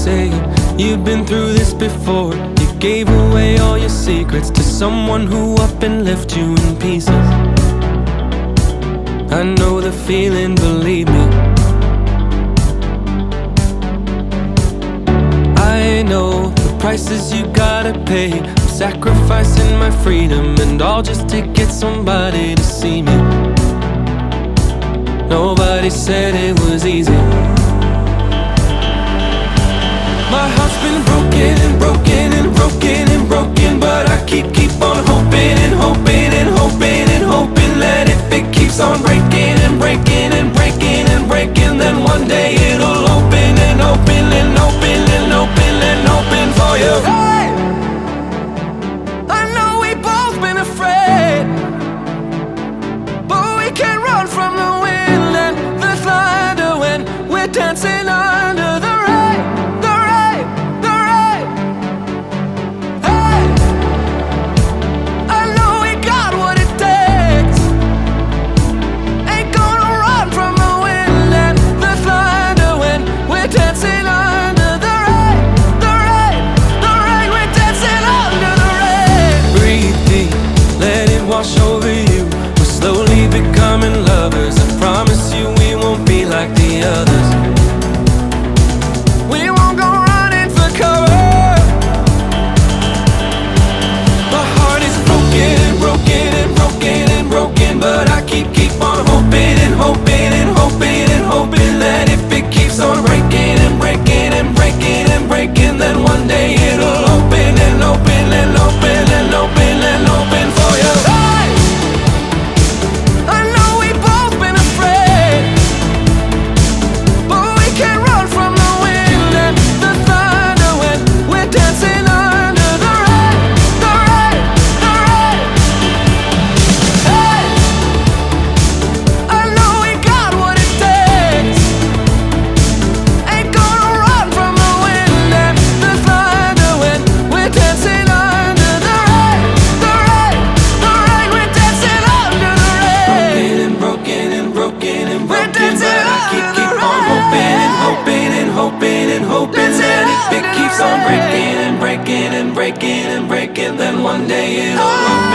saying you've been through this before. You gave away all your secrets to someone who up and left you in pieces. I know the feeling, believe me. I know the prices you gotta pay. I'm sacrificing my freedom and all just to get somebody to see me. Nobody said it was easy. My heart's been broken and broken and broken and broken, but I keep on hoping and hoping and hoping and hoping that if it keeps on breaking and breaking and breaking and breaking, then one day it'll open and open and open and open and open for you. Hey! I know we both been afraid, but we can't run from the wind and the thunder when we're dancing under the rain, the rain, the rain. Hey! I know we got what it takes. Ain't gonna run from the wind and the thunder when we're dancing under the rain, the rain, the rain. We're dancing under the rain. Breathe deep, let it wash over you. We're slowly becoming lovers. I promise you we won't be like the others. We won't go running for cover. My heart is broken and broken and broken and broken, but I keep on hoping and hoping and hoping and hoping that if it keeps on breaking and breaking and breaking and breaking, then one day it'll open and open and open and open and open for you. Hey! I know we both been afraid, but we can't run from the wind and the thunder when we're dancing under the rain, the rain, the rain. Hey! I know we got what it takes. Ain't gonna run from the wind and the thunder when we're dancing under the rain, the rain, the rain. We're dancing under the rain. Broken and broken and broken and broken, but I keep on hoping and hoping and hoping and hoping that if it keeps on breaking and breaking and breaking and breaking, then one day it'll open.